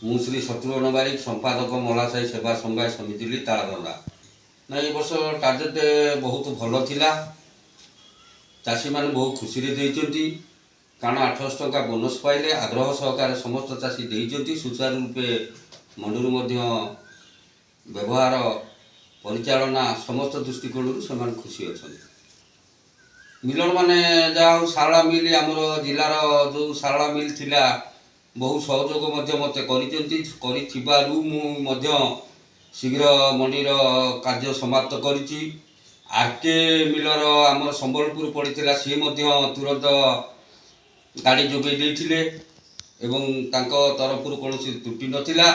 ମୁଁ ଶ୍ରୀ ଶତ୍ରୁଘ୍ନ ବାରିକ ସମ୍ପାଦକ ମଲାସାହି ସେବା ସମବାୟ ସମିତି ତାଳଦଣ୍ଡା। ନା ଏ ବର୍ଷ ଟାର୍ଗେଟ ବହୁତ ଭଲ ଥିଲା। ଚାଷୀମାନେ ବହୁତ ଖୁସିରେ ଦେଇଛନ୍ତି, କାରଣ 800 ଟଙ୍କା ବୋନସ୍ ପାଇଲେ। ଆଗ୍ରହ ସହକାରେ ସମସ୍ତ ଚାଷୀ ଦେଇଛନ୍ତି। ସୁଚାରୁ ରୂପେ ମଣ୍ଡିରୁ ମଧ୍ୟ ବ୍ୟବହାର ପରିଚାଳନା ସମସ୍ତ ଦୃଷ୍ଟିକୋଣରୁ ସେମାନେ ଖୁସି ଅଛନ୍ତି। ମିଲର ମାନେ ଯାହା ହଉ ସାରଳା ମିଲ୍ ଆମର ଜିଲ୍ଲାର ଯେଉଁ ସାରଳା ମିଲ୍ ଥିଲା ବହୁ ସହଯୋଗ ମଧ୍ୟ ମୋତେ କରିଛନ୍ତି। କରିଥିବାରୁ ମୁଁ ମଧ୍ୟ ଶୀଘ୍ର ମଣ୍ଡିର କାର୍ଯ୍ୟ ସମାପ୍ତ କରିଛି। ଆର୍କେ ମିଲର ଆମର ସମ୍ବଲପୁର ପଡ଼ିଥିଲା, ସିଏ ମଧ୍ୟ ତୁରନ୍ତ ଗାଡ଼ି ଯୋଗାଇ ଦେଇଥିଲେ ଏବଂ ତାଙ୍କ ତରଫରୁ କୌଣସି ତ୍ରୁଟି ନଥିଲା।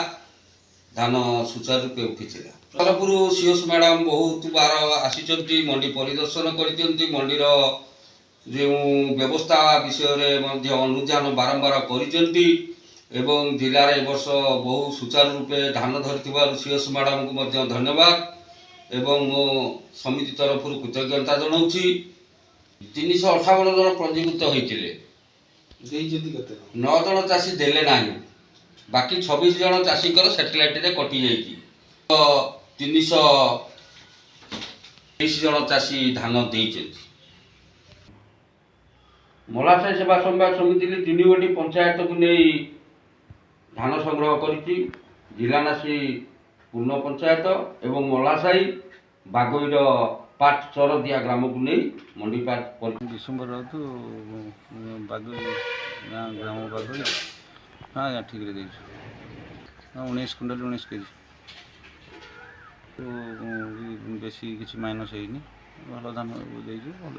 ଧାନ ସୁଚାରୁ ରୂପେ ଉଠିଥିଲା। ତରଫରୁ ସିଓସ୍ ମ୍ୟାଡ଼ାମ୍ ବହୁତ ବାର ଆସିଛନ୍ତି, ମଣ୍ଡି ପରିଦର୍ଶନ କରିଛନ୍ତି। ମଣ୍ଡିର ଯେଉଁ ବ୍ୟବସ୍ଥା ବିଷୟରେ ମଧ୍ୟ ଅନୁଧ୍ୟାନ ବାରମ୍ବାର କରିଛନ୍ତି ଏବଂ ଜିଲ୍ଲାରେ ଏ ବର୍ଷ ବହୁ ସୁଚାରୁ ରୂପେ ଧାନ ଧରିଥିବାରୁ ସିଓସ୍ ମ୍ୟାଡ଼ାମ୍ଙ୍କୁ ମଧ୍ୟ ଧନ୍ୟବାଦ ଏବଂ ମୋ ସମିତି ତରଫରୁ କୃତଜ୍ଞତା ଜଣାଉଛି। 358 ଜଣ ପଞ୍ଜୀକୃତ ହୋଇଥିଲେ। 9 ଜଣ ଚାଷୀ ଦେଲେ ନାହିଁ, ବାକି 26 ଜଣ ଚାଷୀଙ୍କର ସେଟେଲାଇଟ୍ରେ କଟିଯାଇଛି। 323 ଜଣ ଚାଷୀ ଧାନ ଦେଇଛନ୍ତି। ମଲାସାହି ସେବା ସମବାୟ ସମିତି 3 ଗୋଟି ପଞ୍ଚାୟତକୁ ନେଇ ଧାନ ସଂଗ୍ରହ କରିଛି। ଜିଲାନାସୀ ପୂର୍ଣ୍ଣ ପଞ୍ଚାୟତ ଏବଂ ମଲାସାହି ବାଗୋଇର ପାଟ ଚରଦିଆ ଗ୍ରାମକୁ ନେଇ ମଣ୍ଡି ପାଟ ଡିସେମ୍ବର ରାଉତ ବାଗୋଇ ଗାଁ ଗ୍ରାମ ବାଗୋଇ। ହଁ ଆଜ୍ଞା ଠିକ୍ରେ ଦେଇଛୁ। 19 କୁଇଣ୍ଟାଲ 19 କେଜି। ବେଶୀ କିଛି ମାଇନସ୍ ହେଇନି, ଭଲ ଧାନ ଦେଇଛୁ। ଭଲ